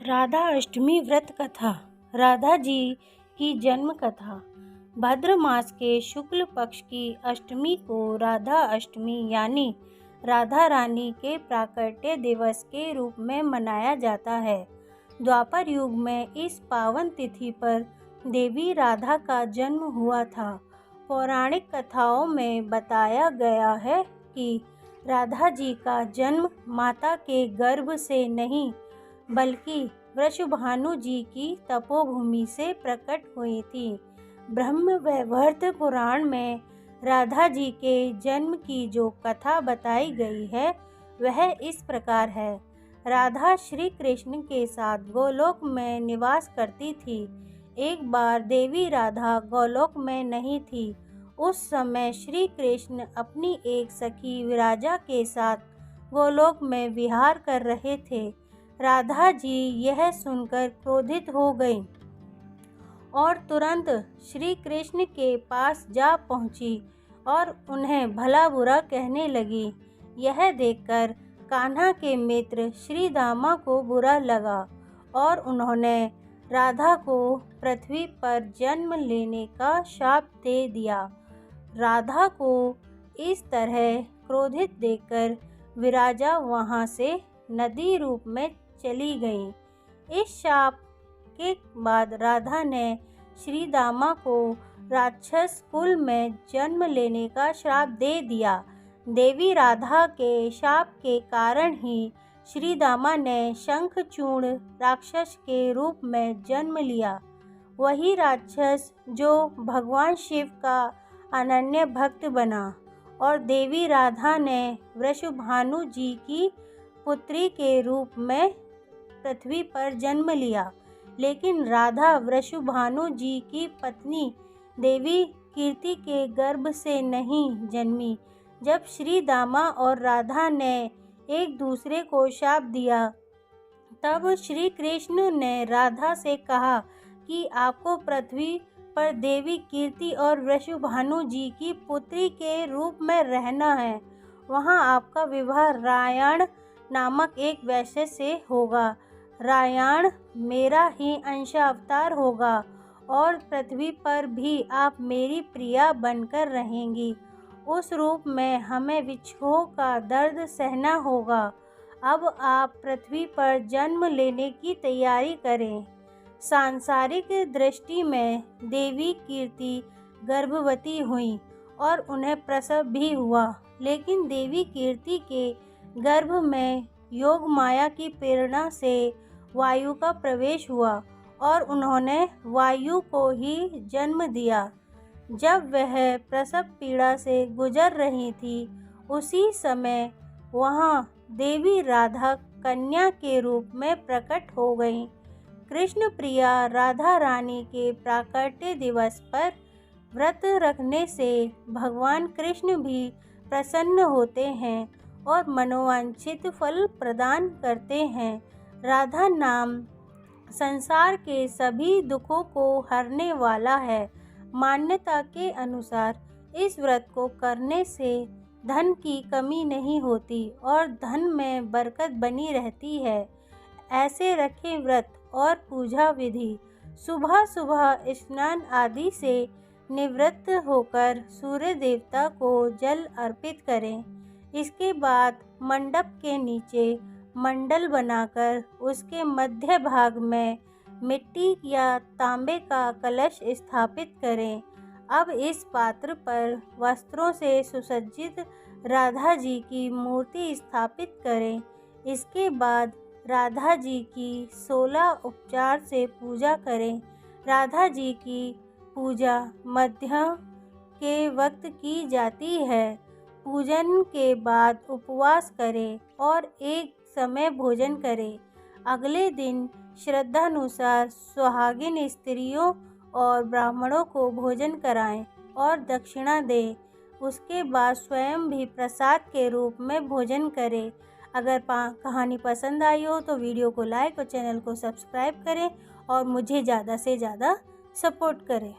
राधा अष्टमी व्रत कथा। राधा जी की जन्म कथा। भाद्र मास के शुक्ल पक्ष की अष्टमी को राधा अष्टमी यानी राधा रानी के प्राकट्य दिवस के रूप में मनाया जाता है। द्वापर युग में इस पावन तिथि पर देवी राधा का जन्म हुआ था। पौराणिक कथाओं में बताया गया है कि राधा जी का जन्म माता के गर्भ से नहीं बल्कि वृषभानु जी की तपोभूमि से प्रकट हुई थी। ब्रह्म वैवर्त पुराण में राधा जी के जन्म की जो कथा बताई गई है वह इस प्रकार है। राधा श्री कृष्ण के साथ गोलोक में निवास करती थी। एक बार देवी राधा गोलोक में नहीं थी। उस समय श्री कृष्ण अपनी एक सखी विराजा के साथ गोलोक में विहार कर रहे थे। राधा जी यह सुनकर क्रोधित हो गई और तुरंत श्री कृष्ण के पास जा पहुंची और उन्हें भला बुरा कहने लगी। यह देखकर कान्हा के मित्र श्री दामा को बुरा लगा और उन्होंने राधा को पृथ्वी पर जन्म लेने का शाप दे दिया। राधा को इस तरह क्रोधित देखकर विराजा वहां से नदी रूप में चली गई। इस शाप के बाद राधा ने श्री दामा को राक्षस कुल में जन्म लेने का श्राप दे दिया। देवी राधा के शाप के कारण ही श्री दामा ने शंखचूर्ण राक्षस के रूप में जन्म लिया। वही राक्षस जो भगवान शिव का अनन्य भक्त बना और देवी राधा ने वृषभानु जी की पुत्री के रूप में पृथ्वी पर जन्म लिया। लेकिन राधा वृषभानु जी की पत्नी देवी कीर्ति के गर्भ से नहीं जन्मी। जब श्री दामा और राधा ने एक दूसरे को शाप दिया तब श्री कृष्ण ने राधा से कहा कि आपको पृथ्वी पर देवी कीर्ति और वृषभानु जी की पुत्री के रूप में रहना है। वहाँ आपका विवाह रायण नामक एक वैश्य से होगा। रायण मेरा ही अंशावतार होगा और पृथ्वी पर भी आप मेरी प्रिया बनकर रहेंगी। उस रूप में हमें विछोह का दर्द सहना होगा। अब आप पृथ्वी पर जन्म लेने की तैयारी करें। सांसारिक दृष्टि में देवी कीर्ति गर्भवती हुई और उन्हें प्रसव भी हुआ। लेकिन देवी कीर्ति के गर्भ में योग माया की प्रेरणा से वायु का प्रवेश हुआ और उन्होंने वायु को ही जन्म दिया। जब वह प्रसव पीड़ा से गुजर रही थी उसी समय वहाँ देवी राधा कन्या के रूप में प्रकट हो गई। कृष्ण प्रिया राधा रानी के प्राकट्य दिवस पर व्रत रखने से भगवान कृष्ण भी प्रसन्न होते हैं और मनोवांछित फल प्रदान करते हैं। राधा नाम संसार के सभी दुखों को हरने वाला है। मान्यता के अनुसार इस व्रत को करने से धन की कमी नहीं होती और धन में बरकत बनी रहती है। ऐसे रखें व्रत और पूजा विधि। सुबह सुबह स्नान आदि से निवृत्त होकर सूर्य देवता को जल अर्पित करें। इसके बाद मंडप के नीचे मंडल बनाकर उसके मध्य भाग में मिट्टी या तांबे का कलश स्थापित करें। अब इस पात्र पर वस्त्रों से सुसज्जित राधा जी की मूर्ति स्थापित करें। इसके बाद राधा जी की 16 उपचार से पूजा करें। राधा जी की पूजा मध्य के वक्त की जाती है। पूजन के बाद उपवास करें और एक समय भोजन करें। अगले दिन श्रद्धानुसार सुहागिन स्त्रियों और ब्राह्मणों को भोजन कराएं और दक्षिणा दें। उसके बाद स्वयं भी प्रसाद के रूप में भोजन करें। अगर कहानी पसंद आई हो तो वीडियो को लाइक और चैनल को सब्सक्राइब करें और मुझे ज़्यादा से ज़्यादा सपोर्ट करें।